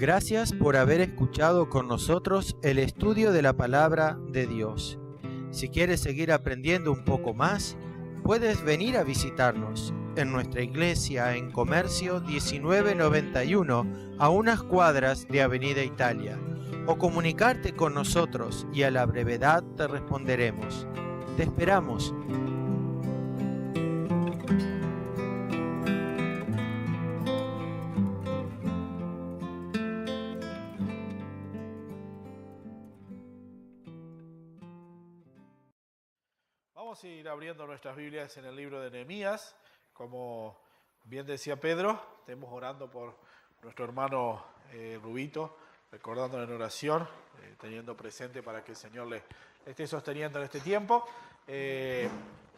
Gracias por haber escuchado con nosotros el estudio de la Palabra de Dios. Si quieres seguir aprendiendo un poco más, puedes venir a visitarnos en nuestra iglesia en Comercio 1991, a unas cuadras de Avenida Italia, o comunicarte con nosotros y a la brevedad te responderemos. Te esperamos. Vamos a ir abriendo nuestras Biblias en el libro de Nehemías. Como bien decía Pedro, estemos orando por nuestro hermano Rubito, recordándolo en oración, teniendo presente para que el Señor le esté sosteniendo en este tiempo.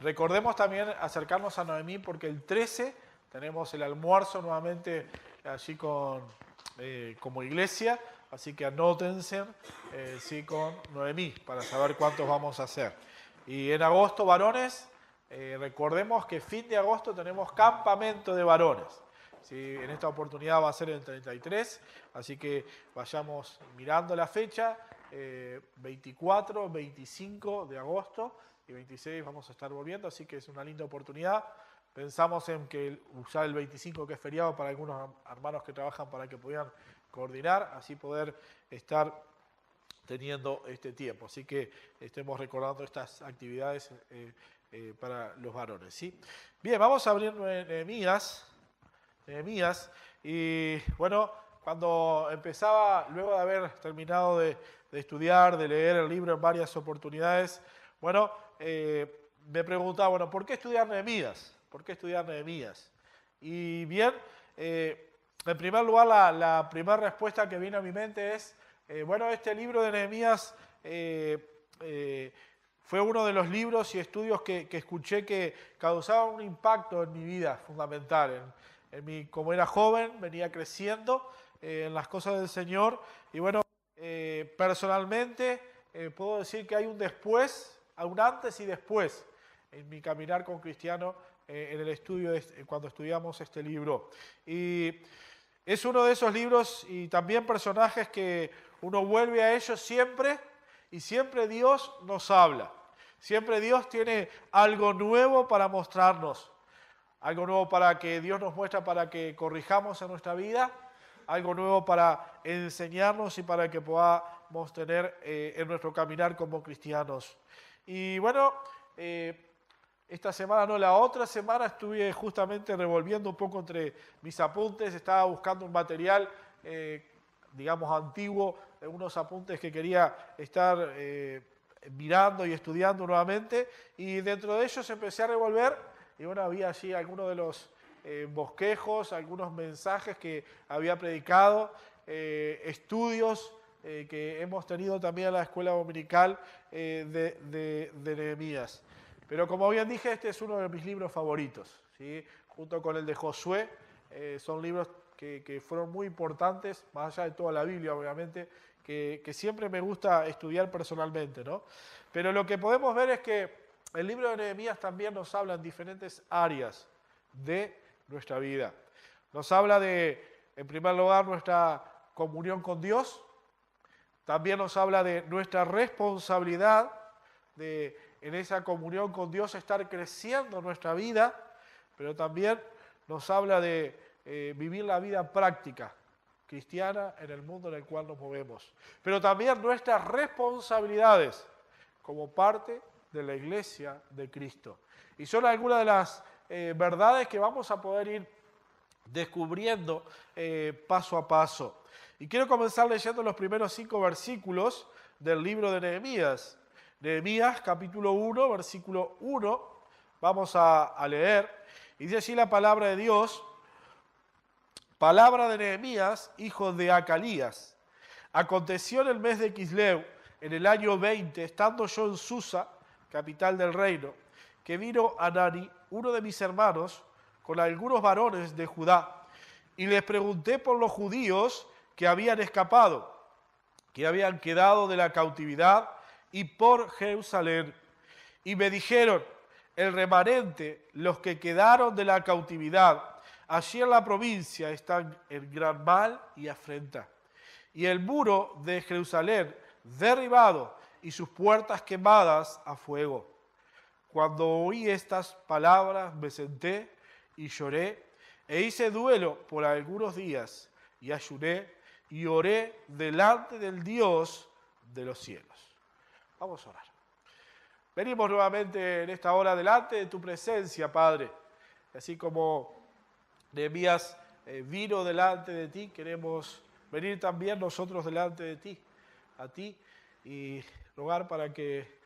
Recordemos también acercarnos a Noemí, porque el 13 tenemos el almuerzo nuevamente allí como iglesia, así que anótense sí, con Noemí para saber cuántos vamos a hacer. Y en agosto, varones, recordemos que fin de agosto tenemos campamento de varones. ¿Sí? En esta oportunidad va a ser el 33, así que vayamos mirando la fecha, 24, 25 de agosto y 26 vamos a estar volviendo, así que es una linda oportunidad. Pensamos en que usar el 25, que es feriado, para algunos hermanos que trabajan, para que puedan coordinar, así poder estar teniendo este tiempo. Así que estemos recordando estas actividades para los varones, ¿sí? Bien, vamos a abrir Nehemías. Y bueno, cuando empezaba, luego de haber terminado de estudiar, de leer el libro en varias oportunidades, bueno, me preguntaba, bueno, ¿por qué estudiar Nehemías? ¿Por qué estudiar Nehemías? Y bien, en primer lugar, la primera respuesta que viene a mi mente es, bueno, este libro de Nehemías fue uno de los libros y estudios que escuché que causaban un impacto en mi vida fundamental. Como era joven, venía creciendo en las cosas del Señor. Y bueno, personalmente puedo decir que hay un después, un antes y después en mi caminar con cristiano en el estudio, cuando estudiamos este libro. Y es uno de esos libros y también personajes que uno vuelve a ellos siempre, y siempre Dios nos habla. Siempre Dios tiene algo nuevo para mostrarnos. Algo nuevo para que Dios nos muestra, para que corrijamos en nuestra vida. Algo nuevo para enseñarnos y para que podamos tener en nuestro caminar como cristianos. Y bueno, esta semana, no, la otra semana estuve justamente revolviendo un poco entre mis apuntes. Estaba buscando un material, digamos, antiguo, unos apuntes que quería estar mirando y estudiando nuevamente. Y dentro de ellos empecé a revolver. Y bueno, había allí algunos de los bosquejos, algunos mensajes que había predicado, estudios que hemos tenido también en la escuela dominical de Nehemías. Pero como bien dije, este es uno de mis libros favoritos, ¿sí? Junto con el de Josué, son libros que fueron muy importantes, más allá de toda la Biblia, obviamente, que siempre me gusta estudiar personalmente, ¿no? Pero lo que podemos ver es que el libro de Nehemías también nos habla en diferentes áreas de nuestra vida. Nos habla de, en primer lugar, nuestra comunión con Dios. También nos habla de nuestra responsabilidad de, en esa comunión con Dios, estar creciendo en nuestra vida, pero también nos habla de vivir la vida práctica cristiana en el mundo en el cual nos movemos. Pero también nuestras responsabilidades como parte de la iglesia de Cristo. Y son algunas de las verdades que vamos a poder ir descubriendo paso a paso. Y quiero comenzar leyendo los primeros 5 versículos del libro de Nehemías. Nehemías, capítulo 1, versículo 1, vamos a leer. Y dice así la palabra de Dios: palabra de Nehemías, hijo de Acalías. Aconteció en el mes de Quisleu, en el año 20, estando yo en Susa, capital del reino, que vino Anani, uno de mis hermanos, con algunos varones de Judá, y les pregunté por los judíos que habían escapado, que habían quedado de la cautividad, y por Jerusalén. Y me dijeron: el remanente, los que quedaron de la cautividad, allí en la provincia, están en gran mal y afrenta. y el muro de Jerusalén derribado y sus puertas quemadas a fuego. Cuando oí estas palabras me senté y lloré e hice duelo por algunos días y ayuné y oré delante del Dios de los cielos. Vamos a orar. Venimos nuevamente en esta hora delante de tu presencia, Padre. Así como Nehemías vino delante de ti, queremos venir también nosotros delante de ti, a ti, y rogar para que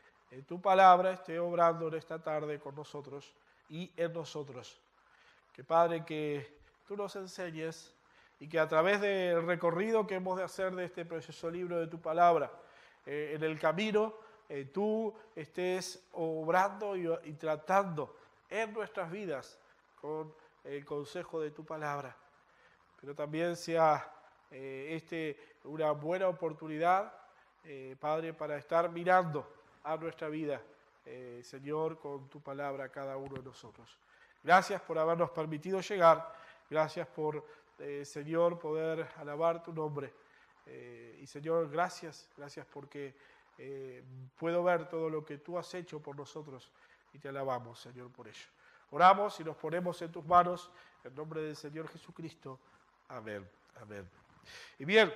tu palabra esté obrando en esta tarde con nosotros y en nosotros. Que Padre, que tú nos enseñes y que a través del recorrido que hemos de hacer de este precioso libro de tu palabra, en el camino, tú estés obrando y tratando en nuestras vidas con el consejo de tu palabra. Pero también sea una buena oportunidad, Padre, para estar mirando a nuestra vida, Señor, con tu palabra a cada uno de nosotros. Gracias por habernos permitido llegar. Gracias por, Señor, poder alabar tu nombre. Y, Señor, gracias porque puedo ver todo lo que tú has hecho por nosotros y te alabamos, Señor, por ello. Oramos y nos ponemos en tus manos, en nombre del Señor Jesucristo. Amén. Amén. Y bien,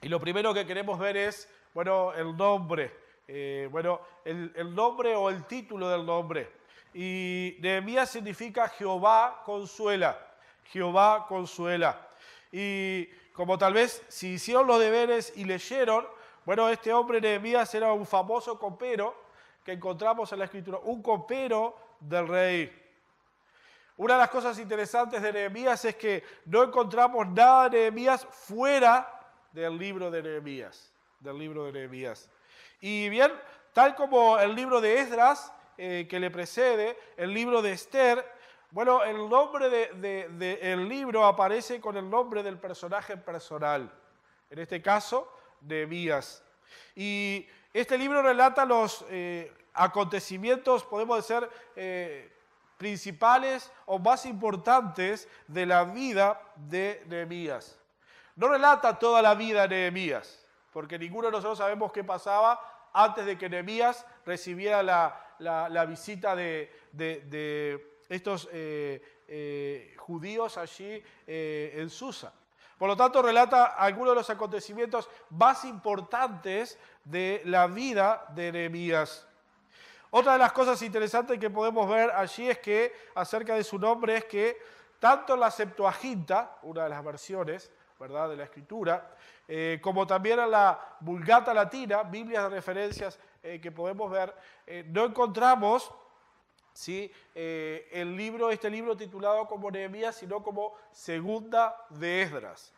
y lo primero que queremos ver es, el nombre. El nombre o el título del nombre. Y Nehemías significa Jehová consuela. Jehová consuela. Y como tal vez si hicieron los deberes y leyeron, este hombre Nehemías era un famoso copero que encontramos en la Escritura, un copero del rey. Una de las cosas interesantes de Nehemías es que no encontramos nada de Nehemías fuera del libro de Nehemías. Y bien, tal como el libro de Esdras, que le precede, el libro de Esther, el nombre del libro aparece con el nombre del personaje personal. En este caso, Nehemías. Y este libro relata los acontecimientos, podemos decir, principales o más importantes de la vida de Nehemías. No relata toda la vida de Nehemías, porque ninguno de nosotros sabemos qué pasaba antes de que Nehemías recibiera la visita de estos judíos allí en Susa. Por lo tanto, relata algunos de los acontecimientos más importantes de la vida de Nehemías. Otra de las cosas interesantes que podemos ver allí es que, acerca de su nombre, es que tanto en la Septuaginta, una de las versiones, ¿verdad?, de la Escritura, como también en la Vulgata Latina, Biblias de referencias que podemos ver, no encontramos este libro titulado como Nehemías, sino como Segunda de Esdras.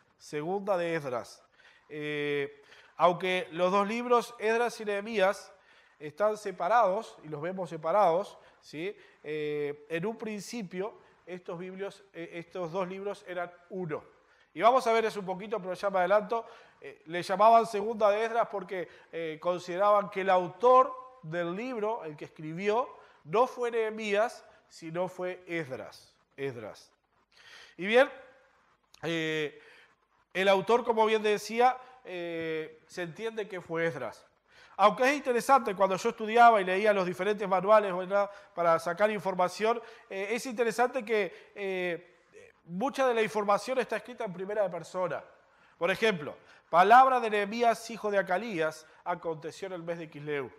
Aunque los dos libros, Esdras y Nehemías, están separados, y los vemos separados, ¿sí? En un principio estos dos libros eran uno. Y vamos a ver eso un poquito, pero ya me adelanto. Le llamaban Segunda de Esdras porque consideraban que el autor del libro, el que escribió, no fue Nehemías, sino fue Esdras. Y bien, el autor, como bien decía, se entiende que fue Esdras. Aunque es interesante, cuando yo estudiaba y leía los diferentes manuales, ¿verdad?, para sacar información, es interesante que mucha de la información está escrita en primera persona. Por ejemplo, palabra de Nehemías, hijo de Acalías, aconteció en el mes de Quisleu.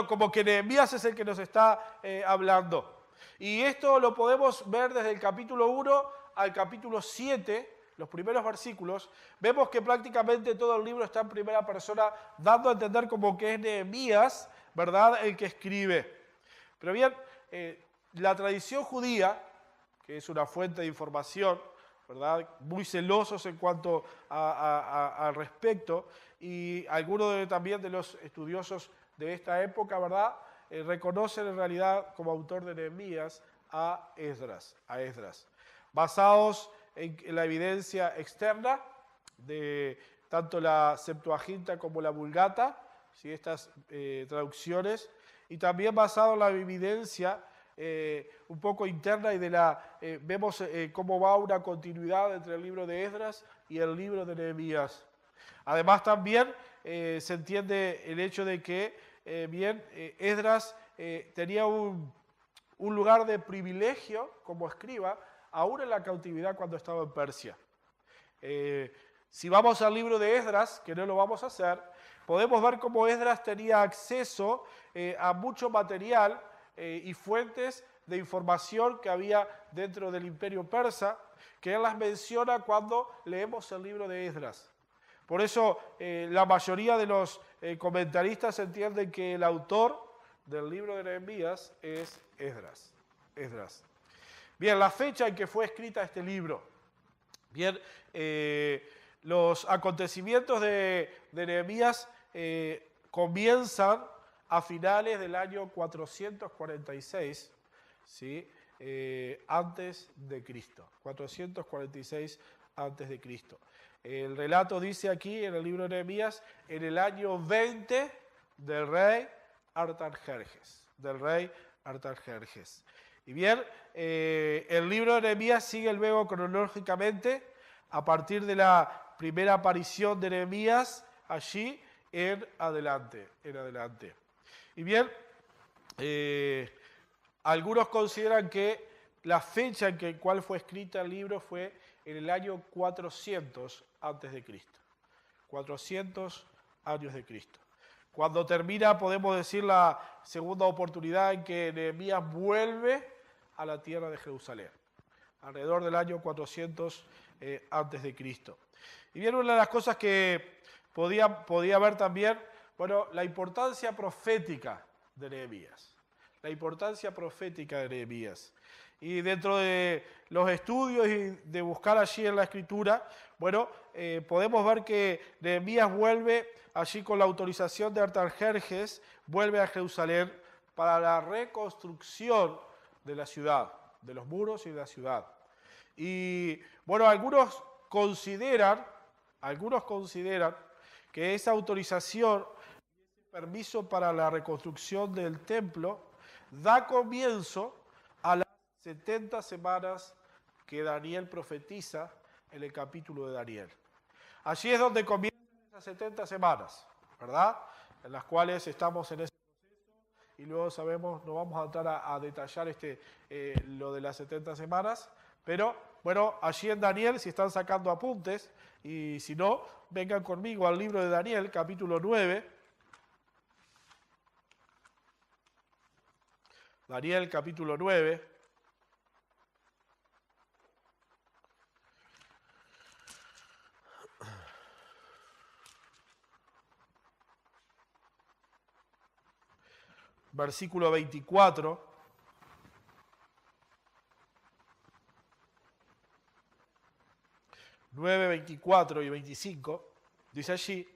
Como que Nehemías es el que nos está hablando. Y esto lo podemos ver desde el capítulo 1 al capítulo 7, los primeros versículos. Vemos que prácticamente todo el libro está en primera persona, dando a entender como que es Nehemías, ¿verdad?, el que escribe. Pero bien, la tradición judía, que es una fuente de información, ¿verdad?, muy celosos en cuanto al respecto, y algunos también de los estudiosos de esta época, ¿verdad?, reconocen en realidad como autor de Nehemías a Esdras. Basados en la evidencia externa de tanto la Septuaginta como la Vulgata, ¿sí?, estas traducciones, y también basado en la evidencia un poco interna y vemos cómo va una continuidad entre el libro de Esdras y el libro de Nehemías. Además también se entiende el hecho de que Esdras tenía un lugar de privilegio como escriba, aún en la cautividad cuando estaba en Persia. Si vamos al libro de Esdras, que no lo vamos a hacer, podemos ver cómo Esdras tenía acceso a mucho material y fuentes de información que había dentro del imperio persa, que él las menciona cuando leemos el libro de Esdras. Por eso la mayoría de los comentaristas entienden que el autor del libro de Nehemías es Esdras. Bien, la fecha en que fue escrita este libro. Bien, los acontecimientos de Nehemías comienzan a finales del año 446, ¿sí? Antes de Cristo. 446 antes de Cristo. El relato dice aquí en el libro de Nehemías, en el año 20 del rey Artajerjes. Y bien, el libro de Nehemías sigue luego cronológicamente a partir de la primera aparición de Nehemías allí en adelante. Y bien, algunos consideran que la fecha en que cual fue escrita el libro fue en el año 400 antes de Cristo. 400 años de Cristo. Cuando termina, podemos decir, la segunda oportunidad en que Nehemías vuelve a la tierra de Jerusalén, alrededor del año 400 antes de Cristo. Y bien, una de las cosas que podía ver también, bueno, la importancia profética de Nehemías. Y dentro de los estudios y de buscar allí en la Escritura, bueno, podemos ver que Nehemías vuelve allí con la autorización de Artajerjes, vuelve a Jerusalén para la reconstrucción de la ciudad, de los muros y de la ciudad. Y bueno, algunos consideran que esa autorización, ese permiso para la reconstrucción del templo, da comienzo a las 70 semanas que Daniel profetiza en el capítulo de Daniel. Allí es donde comienzan esas 70 semanas, ¿verdad? En las cuales estamos en ese proceso y luego sabemos, no vamos a entrar a detallar lo de las 70 semanas, pero bueno, allí en Daniel, si están sacando apuntes, y si no, vengan conmigo al libro de Daniel, capítulo 9. Daniel, capítulo 9. Versículo 24. (9, 24 y 25), dice allí: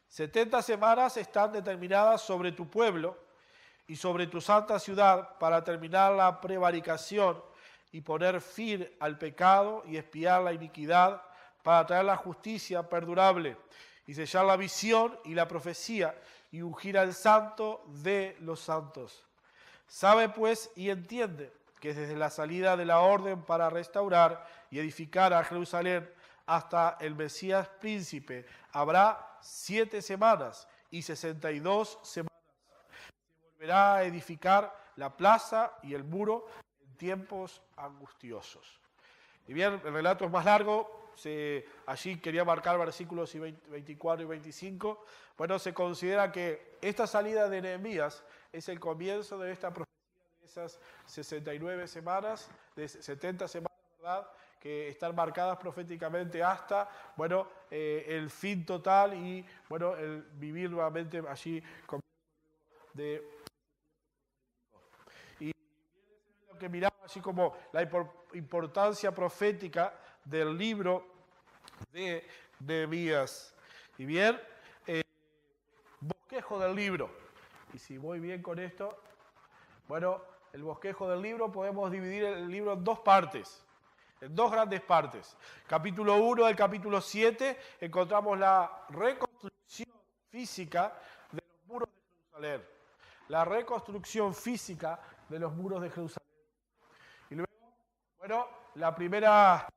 70 semanas están determinadas sobre tu pueblo y sobre tu santa ciudad para terminar la prevaricación y poner fin al pecado y expiar la iniquidad, para traer la justicia perdurable y sellar la visión y la profecía y ungir al santo de los santos. Sabe pues y entiende que desde la salida de la orden para restaurar y edificar a Jerusalén hasta el Mesías príncipe habrá 7 semanas y 62 semanas. Se volverá a edificar la plaza y el muro en tiempos angustiosos. Y bien, el relato es más largo. Allí quería marcar versículos 24 y 25. Bueno, se considera que esta salida de Nehemías es el comienzo de esta profecía de esas 69 semanas, de 70 semanas, ¿verdad?, que están marcadas proféticamente hasta, bueno, el fin total y, bueno, el vivir nuevamente allí y lo que miramos así como la importancia profética del libro de Nehemías. Y bien, bosquejo del libro. Y si voy bien con esto, bueno, el bosquejo del libro, podemos dividir el libro en dos partes, en dos grandes partes. Capítulo 1 del capítulo 7 encontramos la reconstrucción física de los muros de Jerusalén. La reconstrucción física de los muros de Jerusalén. Y luego, bueno, la primera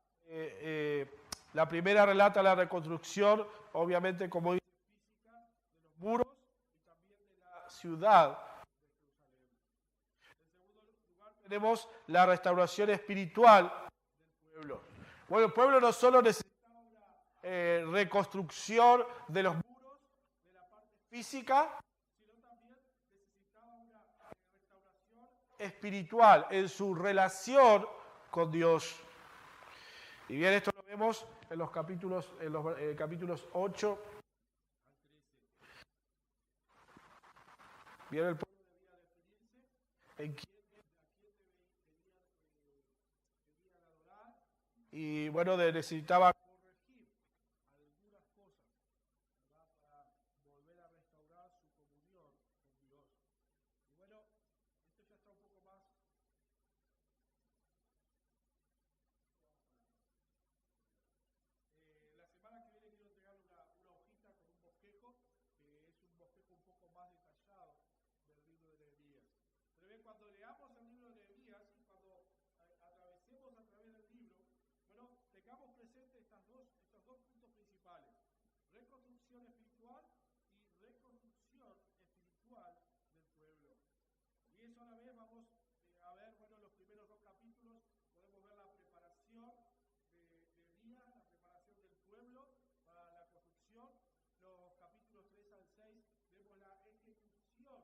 La primera relata la reconstrucción, obviamente, como dice, física de los muros y también de la ciudad. En segundo lugar tenemos la restauración espiritual del pueblo. Bueno, el pueblo no solo necesitaba una reconstrucción de los muros, de la parte física, sino también necesitaba una restauración espiritual en su relación con Dios. Y bien, esto lo vemos en los capítulos 8 al 13. Bien, el pueblo debía definirse en quién debían adorar y bueno, necesitaba corregir algunas cosas, ¿verdad? Para volver a restaurar su comunión con Dios. Y bueno, esto ya está un poco más. La semana que viene quiero entregarle una hojita con un bosquejo, que es un bosquejo un poco más detallado del libro de Nehemías. Pero bien, cuando leamos el libro de Nehemías y cuando atravesemos a través del libro, bueno, tengamos presente estos dos puntos principales: reconstrucción espiritual y reconstrucción espiritual del pueblo. Y eso a la vez vamos a ver, bueno, en los primeros 2 capítulos podemos ver la preparación de Elías, la preparación del pueblo para la construcción. Los capítulos 3 al 6 vemos la ejecución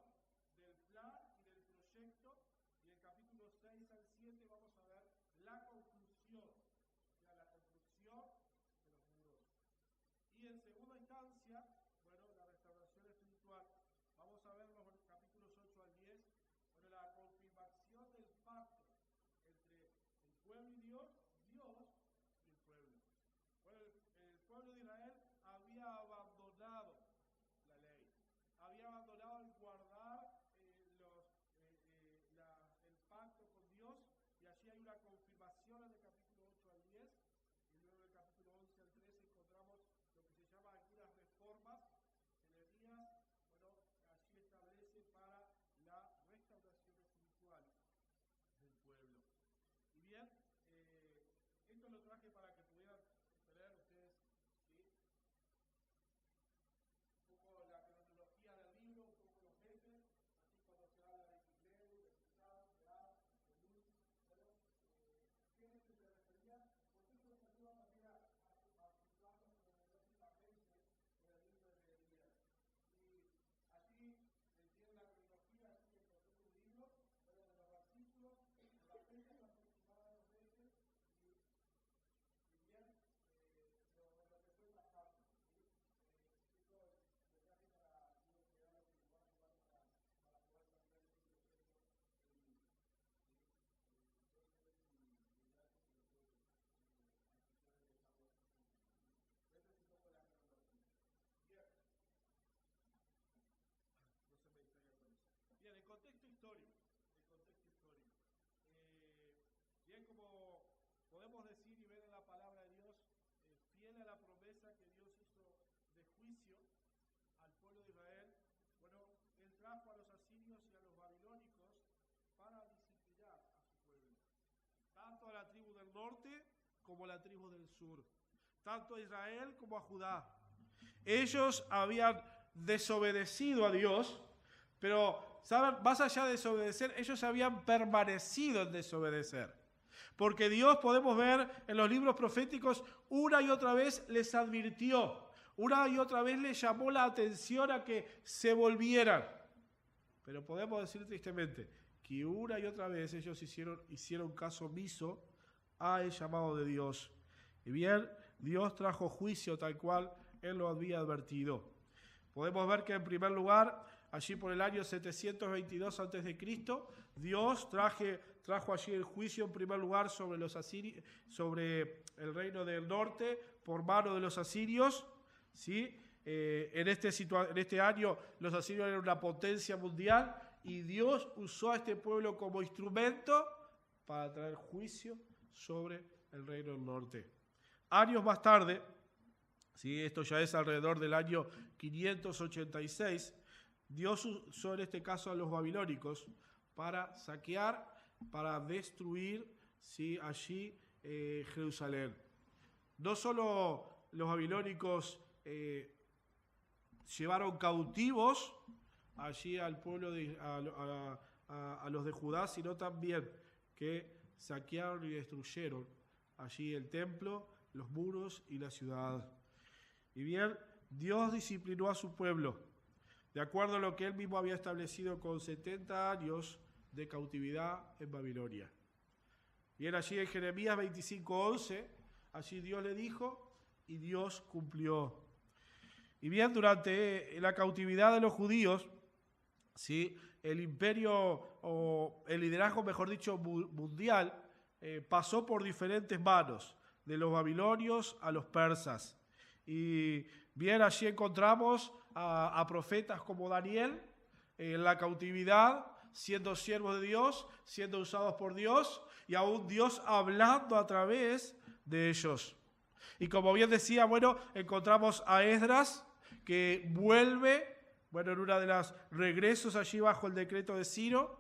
del plan y del proyecto, y en el capítulo 6 al 7 vamos a ver la conclusión, o sea, la construcción de los muros. Y en segunda instancia, bueno, la restauración espiritual, vamos a ver los capítulos 8 al 10, bueno, la confirmación del pacto entre el pueblo y Dios y el pueblo. Bueno, el pueblo de Israel había abandonado la ley, había abandonado el guardar el pacto con Dios, y allí hay una confirmación en el capítulo 8 al 10, y luego del capítulo 11 al 13 encontramos lo que se llama algunas reformas que Nehemías, bueno, allí establece para la restauración espiritual del pueblo. Y bien, esto lo traje para que pudieran tener ustedes, ¿sí?, un poco la cronología del libro, un poco los meses, así cuando se habla de Gisleu, de Susán, de Ab, de Luz, bueno, ¿qué meses se refería? Porque esto nos ayuda también a situarnos cronológicamente en el libro de Nehemías. Y allí tiene la cronología, así que en el libro, bueno, de los versículos, de las fechas aproximadas de los meses, y bien, lo que fue pasando, ¿sí? Eso es lo que hace para quedar espiritual, para poder cambiar ese proceso de vida, ¿sí? Entonces, y gracias que lo pueden dejarlo así. Esa es un poco la cronología. Bien, no se me distraiga con eso. Bien, el contexto histórico. Bien, como podemos decir y ver en la palabra de Dios, fiel a la promesa que Dios hizo de juicio al pueblo de Israel, bueno, Él trajo a los asirios y a los babilónicos para disciplinar a su pueblo, tanto a la tribu del norte como a la tribu del sur, tanto a Israel como a Judá. Ellos habían desobedecido a Dios, pero, ¿saben? Más allá de desobedecer, ellos habían permanecido en desobedecer. Porque Dios, podemos ver en los libros proféticos, una y otra vez les advirtió, una y otra vez les llamó la atención a que se volvieran. Pero podemos decir tristemente que una y otra vez ellos hicieron caso omiso al llamado de Dios. Y bien, Dios trajo juicio tal cual Él lo había advertido. Podemos ver que en primer lugar, allí por el año 722 a.C., Dios trajo allí el juicio en primer lugar sobre los asirios, sobre el reino del norte por mano de los asirios, ¿sí? En este año los asirios eran una potencia mundial y Dios usó a este pueblo como instrumento para traer juicio sobre el reino del norte. Años más tarde, ¿sí?, esto ya es alrededor del año 586, Dios usó en este caso a los babilónicos para saquear, para destruir, ¿sí?, allí Jerusalén. no solo los babilónicos llevaron cautivos allí al pueblo, a los de Judá, sino también que saquearon y destruyeron allí el templo, los muros y la ciudad. Y bien, Dios disciplinó a su pueblo, de acuerdo a lo que él mismo había establecido con 70 años de cautividad en Babilonia. Bien, allí en Jeremías 25:11, allí Dios le dijo y Dios cumplió. Y bien, durante la cautividad de los judíos, ¿sí?, el imperio, o el liderazgo, mejor dicho, mundial, pasó por diferentes manos, de los babilonios a los persas. Y bien, allí encontramos a profetas como Daniel en la cautividad, siendo siervos de Dios, siendo usados por Dios, y aún Dios hablando a través de ellos. Y como bien decía, bueno, encontramos a Esdras, que vuelve, bueno, en una de las regresos allí bajo el decreto de Ciro.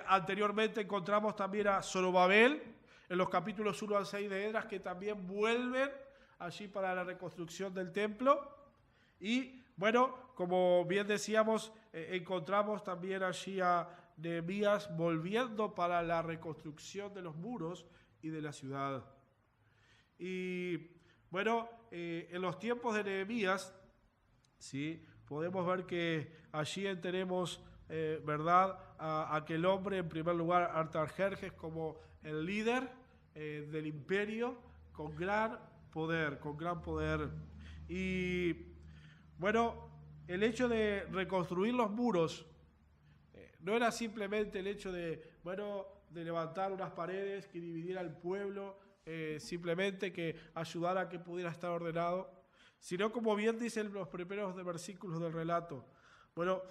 Anteriormente encontramos también a Zorobabel, en los capítulos 1 al 6 de Esdras, que también vuelven allí para la reconstrucción del templo. Y bueno, como bien decíamos, encontramos también allí a Nehemías volviendo para la reconstrucción de los muros y de la ciudad. Y bueno, en los tiempos de Nehemías, ¿sí?, podemos ver que allí tenemos, ¿verdad?, a aquel hombre, en primer lugar, Artajerjes, como el líder del imperio, con gran poder. Y bueno, el hecho de reconstruir los muros no era simplemente el hecho de, bueno, de levantar unas paredes que dividieran al pueblo, simplemente que ayudara a que pudiera estar ordenado, sino, como bien dicen los primeros versículos del relato, bueno,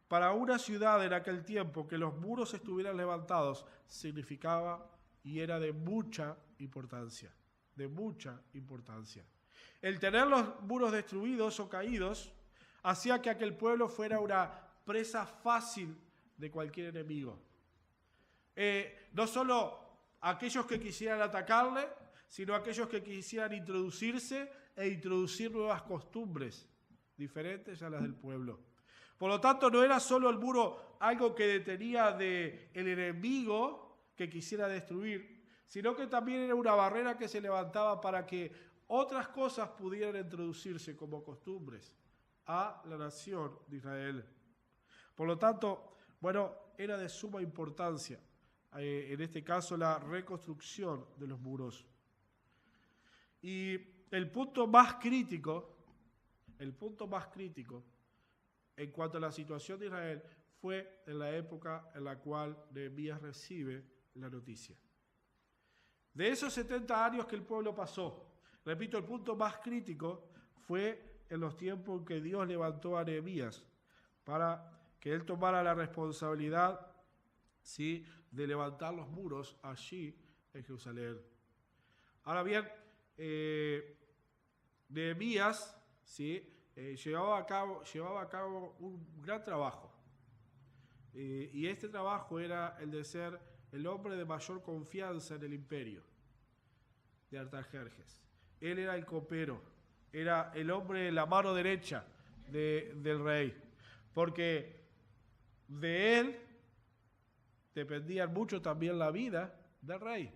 para una ciudad en aquel tiempo que los muros estuvieran levantados significaba y era de mucha importancia, El tener los muros destruidos o caídos hacía que aquel pueblo fuera una presa fácil de cualquier enemigo. No solo aquellos que quisieran atacarle, sino aquellos que quisieran introducirse e introducir nuevas costumbres diferentes a las del pueblo. Por lo tanto, no era solo el muro algo que detenía del enemigo que quisiera destruir, sino que también era una barrera que se levantaba para que otras cosas pudieran introducirse como costumbres a la nación de Israel. Por lo tanto, bueno, era de suma importancia, en este caso, la reconstrucción de los muros. Y el punto más crítico en cuanto a la situación de Israel fue en la época en la cual Nehemías recibe la noticia. De esos 70 años que el pueblo pasó, repito, el punto más crítico fue en los tiempos en que Dios levantó a Nehemías para que él tomara la responsabilidad, ¿sí?, de levantar los muros allí en Jerusalén. Ahora bien, Nehemías, ¿sí?, llevaba a cabo un gran trabajo. Y este trabajo era el de ser el hombre de mayor confianza en el imperio de Artajerjes. Él era el copero, era el hombre, la mano derecha del rey, porque de él dependía mucho también la vida del rey.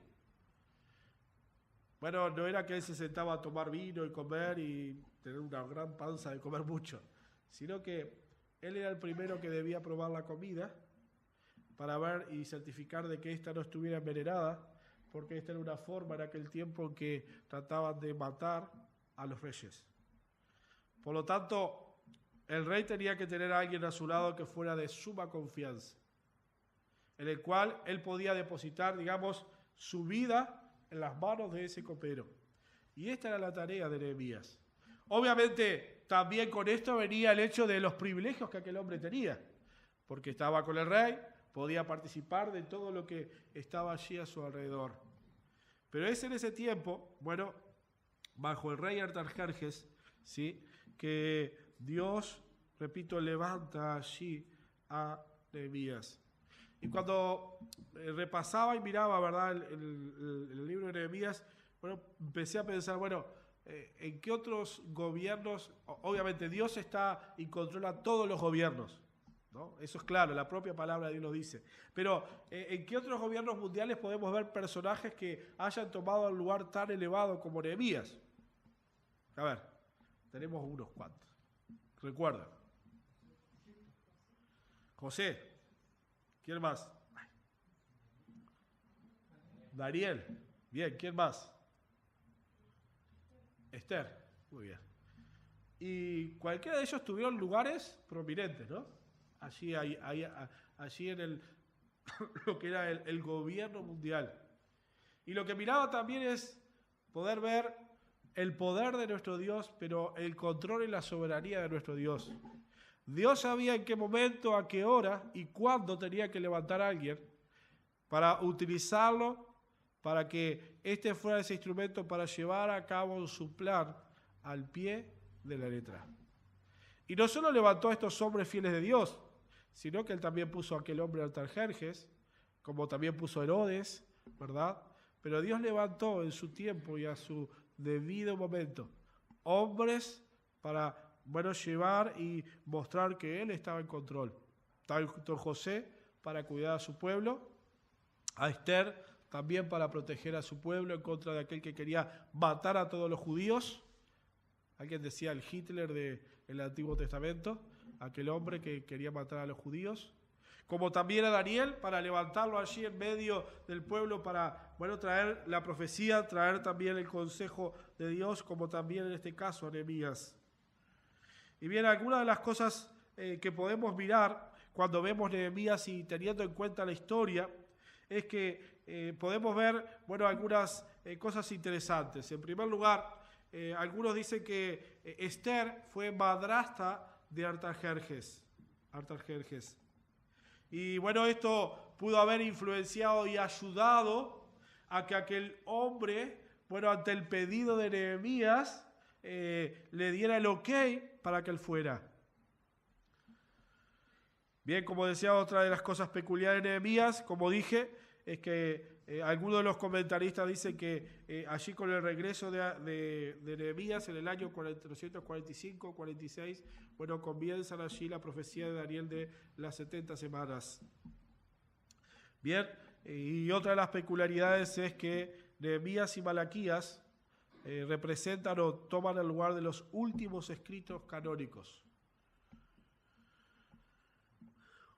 Bueno, no era que él se sentaba a tomar vino y comer y tener una gran panza de comer mucho, sino que él era el primero que debía probar la comida para ver y certificar de que ésta no estuviera envenenada, porque esta era una forma en aquel tiempo en que trataban de matar a los reyes. Por lo tanto, el rey tenía que tener a alguien a su lado que fuera de suma confianza, en el cual él podía depositar, digamos, su vida en las manos de ese copero. Y esta era la tarea de Nehemías. Obviamente, también con esto venía el hecho de los privilegios que aquel hombre tenía, porque estaba con el rey, podía participar de todo lo que estaba allí a su alrededor. Pero es en ese tiempo, bueno, bajo el rey Artajerjes, ¿sí?, que Dios, repito, levanta allí a Nehemías. Y cuando repasaba y miraba, ¿verdad?, el libro de Nehemías, bueno, empecé a pensar, bueno, ¿en qué otros gobiernos? Obviamente Dios está y controla todos los gobiernos, ¿no? Eso es claro, la propia palabra de Dios lo dice. Pero ¿en qué otros gobiernos mundiales podemos ver personajes que hayan tomado un lugar tan elevado como Nehemías? A ver, tenemos unos cuantos. Recuerda. José. ¿Quién más? Daniel. Bien, ¿quién más? Esther. Muy bien. Y cualquiera de ellos tuvieron lugares prominentes, ¿no? Allí en lo que era el gobierno mundial. Y lo que miraba también es poder ver el poder de nuestro Dios, pero el control y la soberanía de nuestro Dios. Dios sabía en qué momento, a qué hora y cuándo tenía que levantar a alguien para utilizarlo, para que este fuera ese instrumento para llevar a cabo su plan al pie de la letra. Y no solo levantó a estos hombres fieles de Dios, sino que él también puso a aquel hombre Artajerjes, como también puso a Herodes, ¿verdad? Pero Dios levantó en su tiempo y a su debido momento hombres para, bueno, llevar y mostrar que él estaba en control. Tanto José para cuidar a su pueblo, a Esther también para proteger a su pueblo en contra de aquel que quería matar a todos los judíos. Alguien decía el Hitler del Antiguo Testamento, aquel hombre que quería matar a los judíos. Como también a Daniel, para levantarlo allí en medio del pueblo, para, bueno, traer la profecía, traer también el consejo de Dios, como también en este caso a Nehemías. Y bien, algunas de las cosas que podemos mirar cuando vemos Nehemías y teniendo en cuenta la historia, es que podemos ver, bueno, algunas cosas interesantes. En primer lugar, algunos dicen que Esther fue madrastra de Artajerjes. Y bueno, esto pudo haber influenciado y ayudado a que aquel hombre, bueno, ante el pedido de Nehemías, le diera el ok para que él fuera. Bien, como decía, otra de las cosas peculiares de Nehemías, como dije, es que algunos de los comentaristas dicen que allí con el regreso de Nehemías en el año 445-46, bueno, comienzan allí la profecía de Daniel de las 70 semanas. Bien, y otra de las peculiaridades es que Nehemías y Malaquías representan o toman el lugar de los últimos escritos canónicos.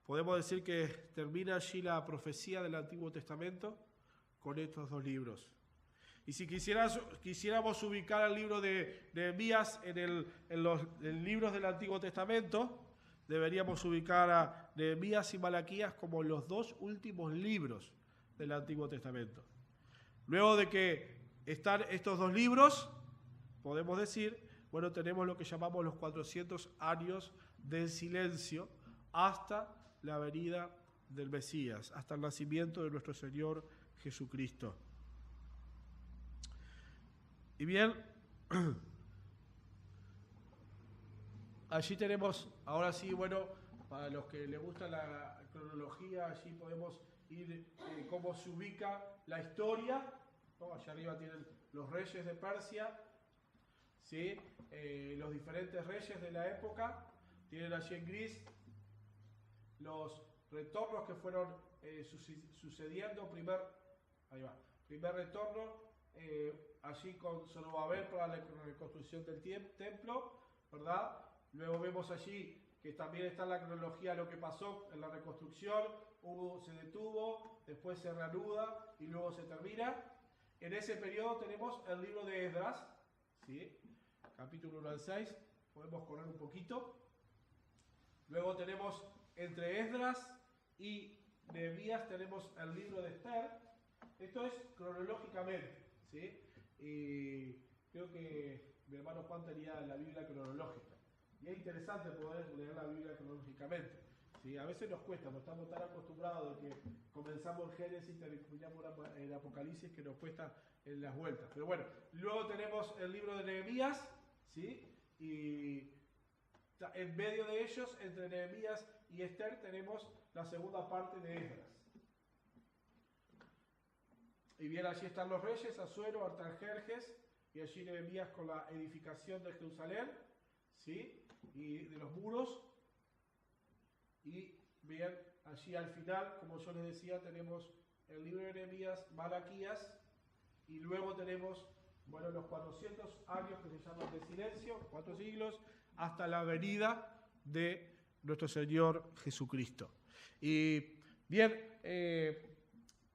Podemos decir que termina allí la profecía del Antiguo Testamento con estos dos libros. Y si quisiéramos ubicar el libro de Nehemías en los libros del Antiguo Testamento, deberíamos ubicar a Nehemías y Malaquías como los dos últimos libros del Antiguo Testamento. Luego de que están estos dos libros, podemos decir, bueno, tenemos lo que llamamos los 400 años del silencio hasta la venida del Mesías, hasta el nacimiento de nuestro Señor Jesucristo. Y bien, allí tenemos, ahora sí, bueno, para los que les gusta la cronología, allí podemos ir cómo se ubica la historia, ¿no? Allá arriba tienen los reyes de Persia, ¿sí? Los diferentes reyes de la época, tienen allí en gris los retornos que fueron sucediendo. Primer retorno, allí con Zorobabel para la reconstrucción del templo, ¿verdad? Luego vemos allí que también está en la cronología lo que pasó en la reconstrucción, se detuvo, después se reanuda y luego se termina. En ese periodo tenemos el libro de Esdras, ¿sí? Capítulo 1 al 6, podemos correr un poquito. Luego tenemos entre Esdras y Nehemías tenemos el libro de Esther. Esto es cronológicamente, ¿sí? Y creo que mi hermano Juan tenía la Biblia cronológica. Y es interesante poder leer la Biblia cronológicamente, ¿sí? A veces nos cuesta, no estamos tan acostumbrados de que comenzamos en Génesis y terminamos en Apocalipsis que nos cuesta en las vueltas. Pero bueno, luego tenemos el libro de Nehemías, ¿sí? Y en medio de ellos, entre Nehemías y Esther, tenemos la segunda parte de Esdras. Y bien, allí están los reyes, Asuero, Artajerjes, y allí Nehemías con la edificación de Jerusalén, ¿sí? Y de los muros. Y bien, allí al final, como yo les decía, tenemos el libro de Nehemías, Malaquías, y luego tenemos, bueno, los 400 años que se llaman de silencio, 4 siglos, hasta la venida de nuestro Señor Jesucristo. Y bien,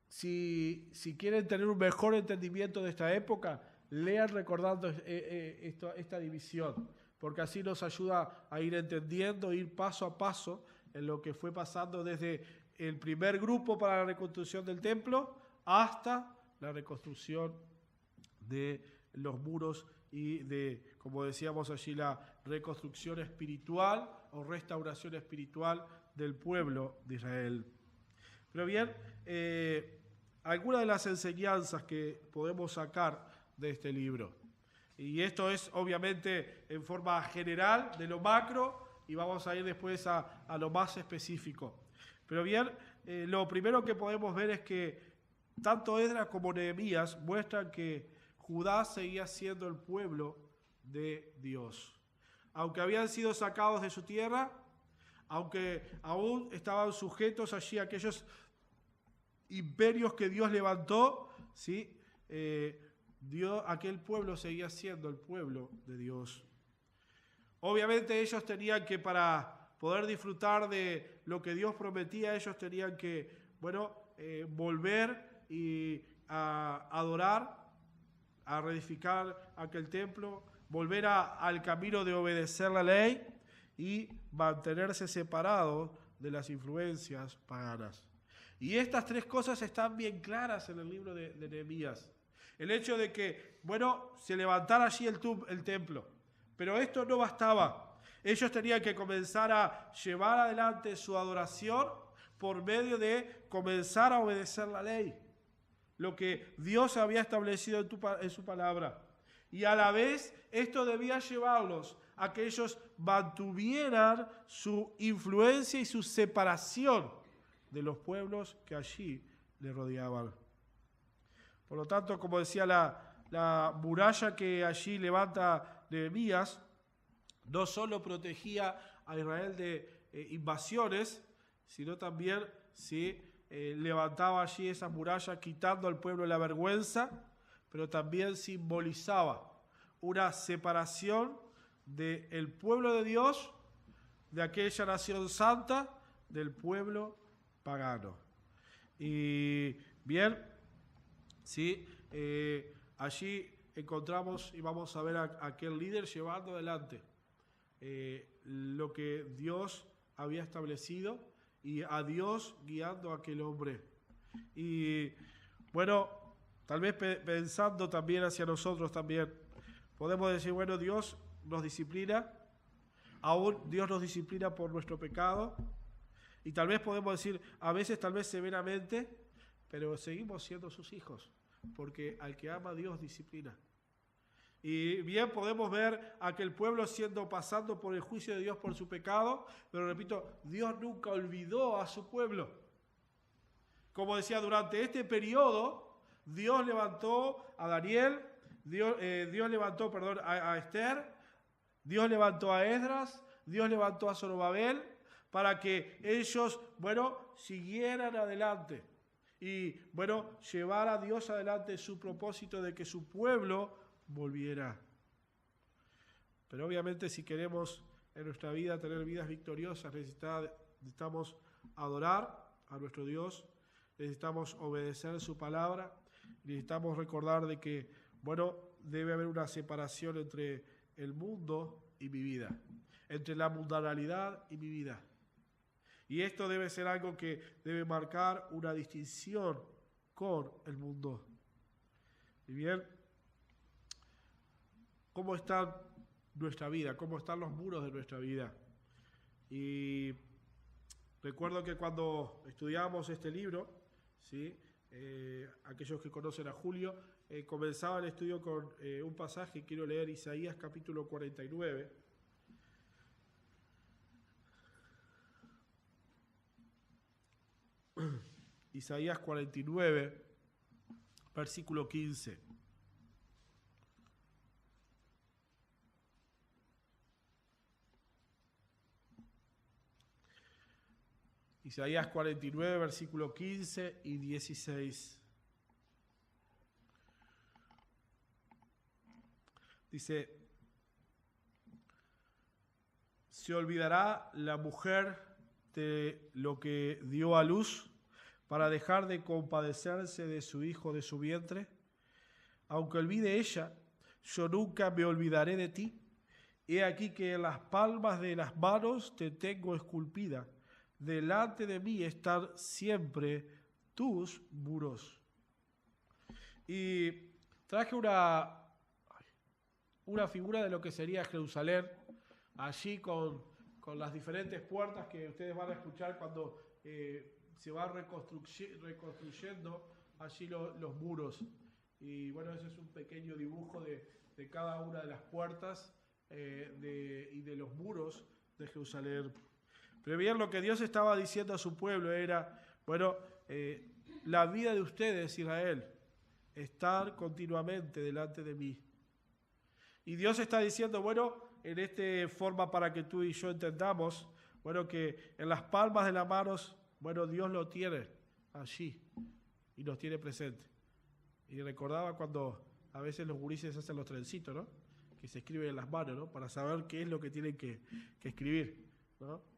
si quieren tener un mejor entendimiento de esta época, lean recordando esta división, porque así nos ayuda a ir entendiendo, ir paso a paso en lo que fue pasando desde el primer grupo para la reconstrucción del templo hasta la reconstrucción de los muros y de, como decíamos allí, la reconstrucción espiritual o restauración espiritual del pueblo de Israel. Pero bien, algunas de las enseñanzas que podemos sacar de este libro. Y esto es obviamente en forma general de lo macro y vamos a ir después a lo más específico. Pero bien, lo primero que podemos ver es que tanto Esdras como Nehemías muestran que Judá seguía siendo el pueblo de Dios. Aunque habían sido sacados de su tierra, aunque aún estaban sujetos allí a aquellos imperios que Dios levantó, ¿sí? Aquel pueblo seguía siendo el pueblo de Dios. Obviamente ellos tenían que, para poder disfrutar de lo que Dios prometía, ellos tenían que, volver y a adorar, a reedificar aquel templo, volver al camino de obedecer la ley y mantenerse separados de las influencias paganas. Y estas tres cosas están bien claras en el libro de Nehemías. El hecho de que, se levantara allí el templo, pero esto no bastaba. Ellos tenían que comenzar a llevar adelante su adoración por medio de comenzar a obedecer la ley, lo que Dios había establecido en su palabra. Y a la vez, esto debía llevarlos a que ellos mantuvieran su influencia y su separación de los pueblos que allí le rodeaban. Por lo tanto, como decía la muralla que allí levanta Nehemías, no solo protegía a Israel de invasiones, sino también levantaba allí esa muralla quitando al pueblo la vergüenza, pero también simbolizaba una separación del pueblo de Dios, de aquella nación santa, del pueblo pagano. Y bien, allí encontramos y vamos a ver a aquel líder llevando adelante lo que Dios había establecido y a Dios guiando a aquel hombre. Y tal vez pensando también hacia nosotros también, podemos decir, Dios nos disciplina, aún Dios nos disciplina por nuestro pecado, y tal vez podemos decir, a veces tal vez severamente, pero seguimos siendo sus hijos, porque al que ama Dios disciplina. Y bien podemos ver a aquel pueblo pasando por el juicio de Dios por su pecado, pero repito, Dios nunca olvidó a su pueblo. Como decía, durante este periodo, Dios levantó a Daniel, Dios levantó a Esther, Dios levantó a Esdras, Dios levantó a Zorobabel, para que ellos, siguieran adelante. Y, llevar a Dios adelante su propósito de que su pueblo volviera. Pero obviamente si queremos en nuestra vida tener vidas victoriosas, necesitamos adorar a nuestro Dios, necesitamos obedecer su palabra, necesitamos recordar de que, debe haber una separación entre el mundo y mi vida, entre la mundanalidad y mi vida. Y esto debe ser algo que debe marcar una distinción con el mundo. Y bien, ¿cómo está nuestra vida? ¿Cómo están los muros de nuestra vida? Y recuerdo que cuando estudiábamos este libro, aquellos que conocen a Julio, comenzaba el estudio con un pasaje, quiero leer Isaías capítulo 49. Isaías 49, versículo 15. Isaías 49, versículo 15 y 16. Dice, ¿se olvidará la mujer de lo que dio a luz para dejar de compadecerse de su hijo de su vientre? Aunque olvide ella, yo nunca me olvidaré de ti. He aquí que en las palmas de las manos te tengo esculpida. Delante de mí están siempre tus muros. Y traje una figura de lo que sería Jerusalén, allí con las diferentes puertas que ustedes van a escuchar cuando se va reconstruyendo allí los muros. Y bueno, ese es un pequeño dibujo de cada una de las puertas y de los muros de Jerusalén. Pero bien, lo que Dios estaba diciendo a su pueblo era, bueno, la vida de ustedes, Israel, estar continuamente delante de mí. Y Dios está diciendo, bueno, en esta forma para que tú y yo entendamos, bueno, que en las palmas de las manos, bueno, Dios lo tiene allí y nos tiene presente. Y recordaba cuando a veces los gurises hacen los trencitos, ¿no? Que se escriben en las manos, ¿no? Para saber qué es lo que tienen que escribir, ¿no?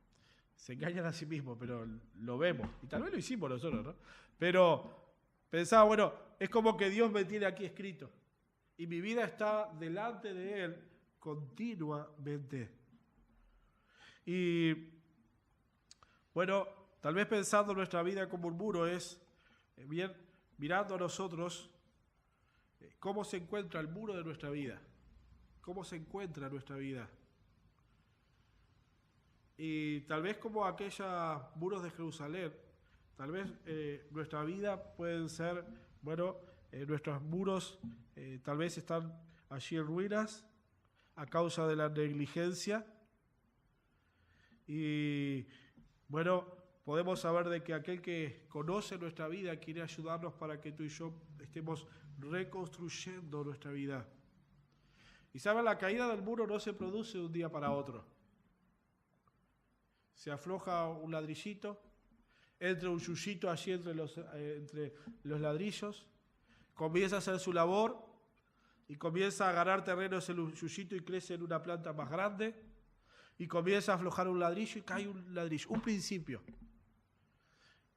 Se engañan a sí mismos, pero lo vemos. Y tal vez lo hicimos nosotros, ¿no? Pero pensaba, bueno, es como que Dios me tiene aquí escrito. Y mi vida está delante de Él continuamente. Y bueno, tal vez pensando nuestra vida como un muro es, bien, mirando a nosotros, cómo se encuentra el muro de nuestra vida. Cómo se encuentra nuestra vida. Y tal vez como aquellos muros de Jerusalén, tal vez nuestra vida pueden ser, bueno, nuestros muros tal vez están allí en ruinas a causa de la negligencia. Y bueno, podemos saber de que aquel que conoce nuestra vida quiere ayudarnos para que tú y yo estemos reconstruyendo nuestra vida. Y saben, la caída del muro no se produce de un día para otro. Se afloja un ladrillito, entra un yuyito allí entre los ladrillos, comienza a hacer su labor y comienza a ganar terreno ese yuyito y crece en una planta más grande y comienza a aflojar un ladrillo y cae un ladrillo, un principio.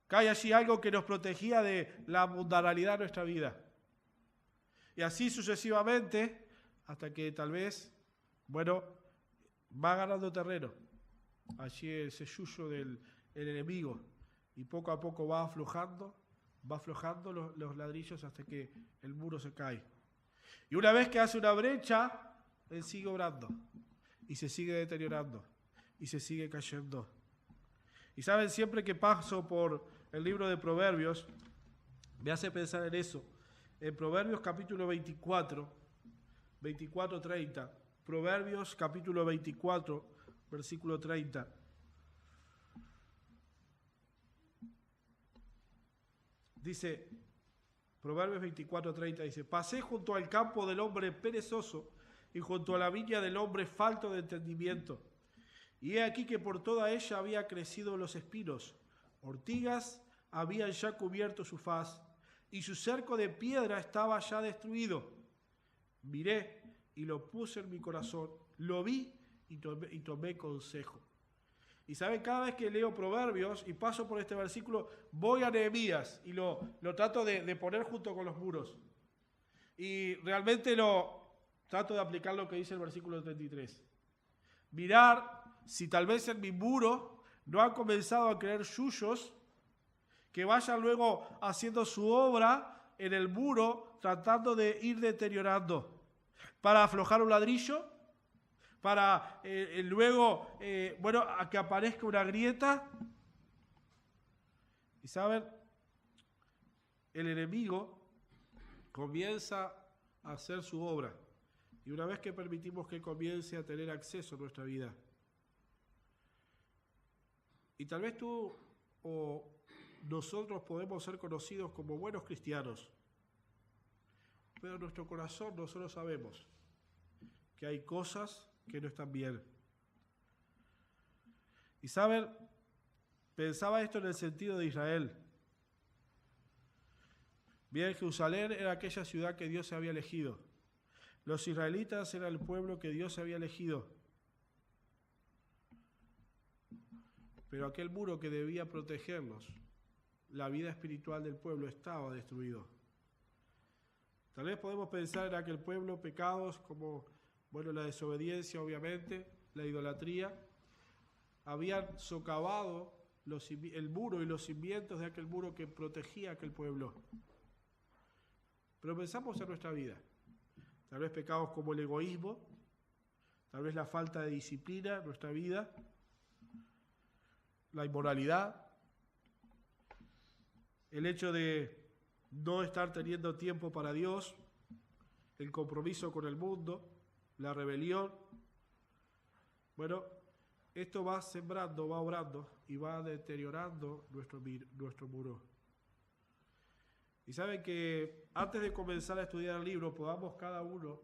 Cae allí algo que nos protegía de la mundanalidad de nuestra vida. Y así sucesivamente hasta que tal vez, bueno, va ganando terreno. Allí ese yuyo del enemigo y poco a poco va aflojando los ladrillos hasta que el muro se cae. Y una vez que hace una brecha, él sigue obrando y se sigue deteriorando y se sigue cayendo. Y saben, siempre que paso por el libro de Proverbios, me hace pensar en eso. En Proverbios capítulo 24, 30. Proverbios capítulo 24, versículo 30. Dice, Proverbios 24, 30, dice, pasé junto al campo del hombre perezoso y junto a la viña del hombre falto de entendimiento. Y he aquí que por toda ella había crecido los espinos, ortigas habían ya cubierto su faz, y su cerco de piedra estaba ya destruido. Miré y lo puse en mi corazón, lo vi y tomé consejo. Y saben, cada vez que leo Proverbios y paso por este versículo, voy a Nehemías y lo trato de poner junto con los muros. Y realmente trato de aplicar lo que dice el versículo 33. Mirar si tal vez en mi muro no han comenzado a creer yuyos que vayan luego haciendo su obra en el muro, tratando de ir deteriorando. Para aflojar un ladrillo, para luego, a que aparezca una grieta. Y saben, el enemigo comienza a hacer su obra. Y una vez que permitimos que comience a tener acceso a nuestra vida. Y tal vez tú o nosotros podemos ser conocidos como buenos cristianos. pero en nuestro corazón nosotros sabemos que hay cosas que no están bien. Y saben, pensaba esto en el sentido de Israel. Bien, Jerusalén era aquella ciudad que Dios se había elegido. Los israelitas eran el pueblo que Dios se había elegido. Pero aquel muro que debía protegerlos, la vida espiritual del pueblo, estaba destruido. Tal vez podemos pensar en aquel pueblo pecados como, la desobediencia, obviamente, la idolatría. Habían socavado el muro y los cimientos de aquel muro que protegía a aquel pueblo. Pero pensamos en nuestra vida. Tal vez pecados como el egoísmo, tal vez la falta de disciplina en nuestra vida, la inmoralidad, el hecho de no estar teniendo tiempo para Dios, el compromiso con el mundo, la rebelión. Esto va sembrando, va obrando y va deteriorando nuestro muro. Y saben que antes de comenzar a estudiar el libro, podamos cada uno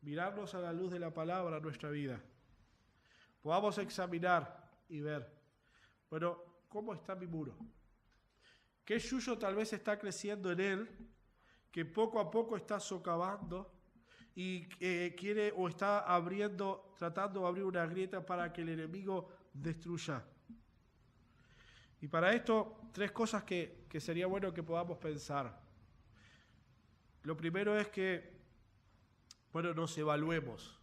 mirarnos a la luz de la palabra en nuestra vida. Podamos examinar y ver, ¿cómo está mi muro? ¿Qué yuyo tal vez está creciendo en él, que poco a poco está socavando y quiere o está tratando de abrir una grieta para que el enemigo destruya? Y para esto, 3 cosas que sería bueno que podamos pensar. Lo primero es que, nos evaluemos.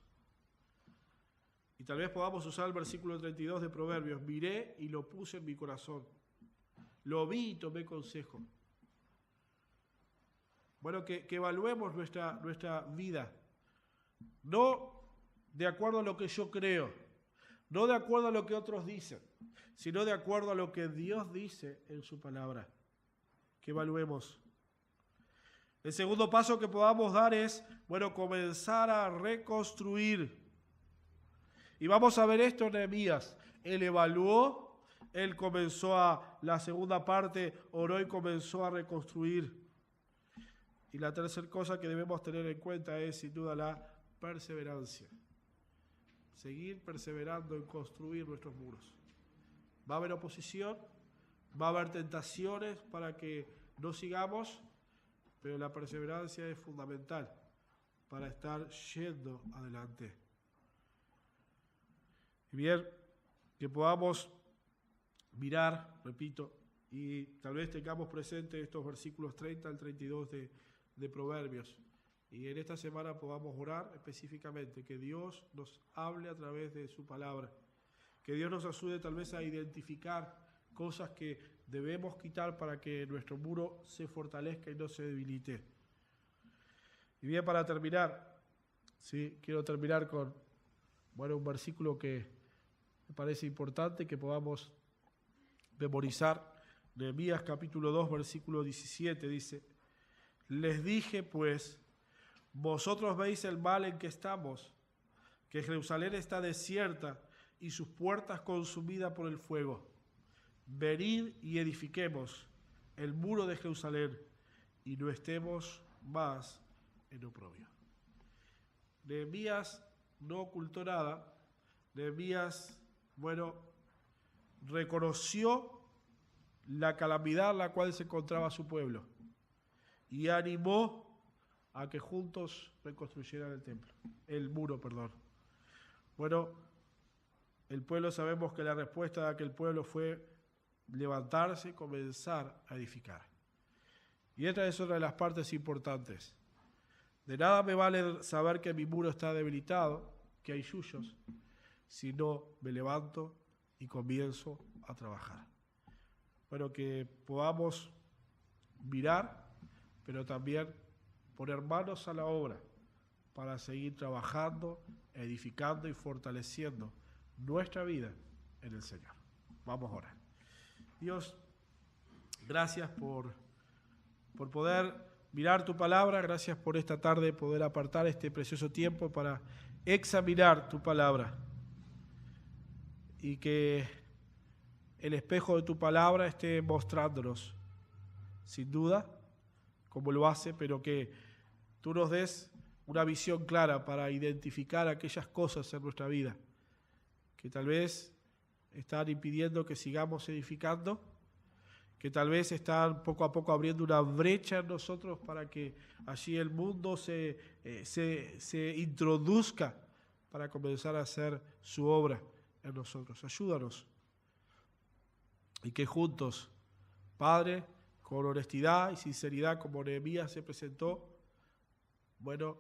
Y tal vez podamos usar el versículo 32 de Proverbios. Miré y lo puse en mi corazón. Lo vi y tomé consejo. Que evaluemos nuestra vida. No de acuerdo a lo que yo creo, no de acuerdo a lo que otros dicen, sino de acuerdo a lo que Dios dice en su palabra. Que evaluemos. El segundo paso que podamos dar es, comenzar a reconstruir. Y vamos a ver esto en Nehemías. Él evaluó, él comenzó la segunda parte, oró y comenzó a reconstruir. Y la tercera cosa que debemos tener en cuenta es, sin duda, la perseverancia. Seguir perseverando en construir nuestros muros. Va a haber oposición, va a haber tentaciones para que no sigamos, pero la perseverancia es fundamental para estar yendo adelante. Y bien, que podamos mirar, repito, y tal vez tengamos presente estos versículos 30 al 32 de Proverbios. Y en esta semana podamos orar específicamente, que Dios nos hable a través de su palabra, que Dios nos ayude tal vez a identificar cosas que debemos quitar para que nuestro muro se fortalezca y no se debilite. Y bien, para terminar, quiero terminar con un versículo que me parece importante que podamos memorizar. Nehemías capítulo 2, versículo 17 dice: les dije pues, vosotros veis el mal en que estamos, que Jerusalén está desierta y sus puertas consumidas por el fuego. Venid y edifiquemos el muro de Jerusalén y no estemos más en oprobio. Nehemías no ocultó nada. Nehemías, reconoció la calamidad en la cual se encontraba su pueblo y animó a que juntos reconstruyeran el muro. El pueblo, sabemos que la respuesta de aquel pueblo fue levantarse y comenzar a edificar. Y esta es otra de las partes importantes. De nada me vale saber que mi muro está debilitado, que hay yuyos, si no me levanto y comienzo a trabajar. Que podamos mirar, pero también poner manos a la obra para seguir trabajando, edificando y fortaleciendo nuestra vida en el Señor. Vamos a orar. Dios, gracias por poder mirar tu palabra, gracias por esta tarde poder apartar este precioso tiempo para examinar tu palabra y que el espejo de tu palabra esté mostrándonos, sin duda, como lo hace, pero que tú nos des una visión clara para identificar aquellas cosas en nuestra vida que tal vez están impidiendo que sigamos edificando, que tal vez están poco a poco abriendo una brecha en nosotros para que allí el mundo se introduzca para comenzar a hacer su obra en nosotros. Ayúdanos. Y que juntos, Padre, con honestidad y sinceridad, como Nehemías se presentó, bueno,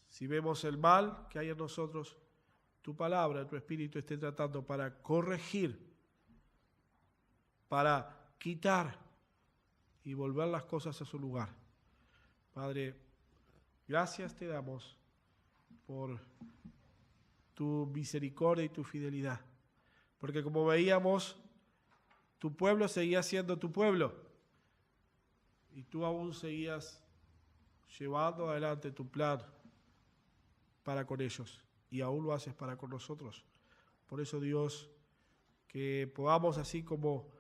si vemos el mal que hay en nosotros, tu palabra, tu Espíritu esté tratando para corregir, para quitar y volver las cosas a su lugar. Padre, gracias te damos por tu misericordia y tu fidelidad, porque como veíamos, tu pueblo seguía siendo tu pueblo y tú aún seguías llevando adelante tu plan para con ellos y aún lo haces para con nosotros. Por eso, Dios, que podamos, así como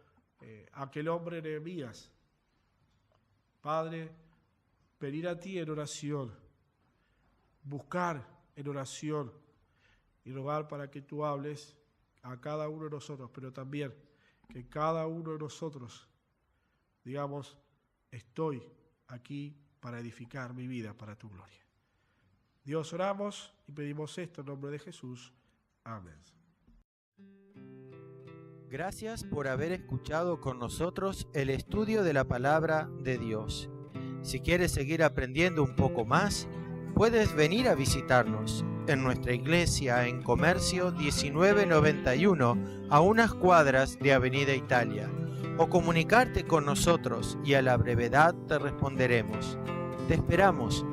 aquel hombre Nehemías, Padre, pedir a ti en oración, buscar en oración y rogar para que tú hables a cada uno de nosotros, pero también que cada uno de nosotros digamos, estoy aquí para edificar mi vida para tu gloria. Dios, oramos y pedimos esto en nombre de Jesús. Amén. Gracias por haber escuchado con nosotros el estudio de la palabra de Dios. Si quieres seguir aprendiendo un poco más, puedes venir a visitarnos en nuestra iglesia en Comercio 1991, a unas cuadras de Avenida Italia, o comunicarte con nosotros y a la brevedad te responderemos. Te esperamos.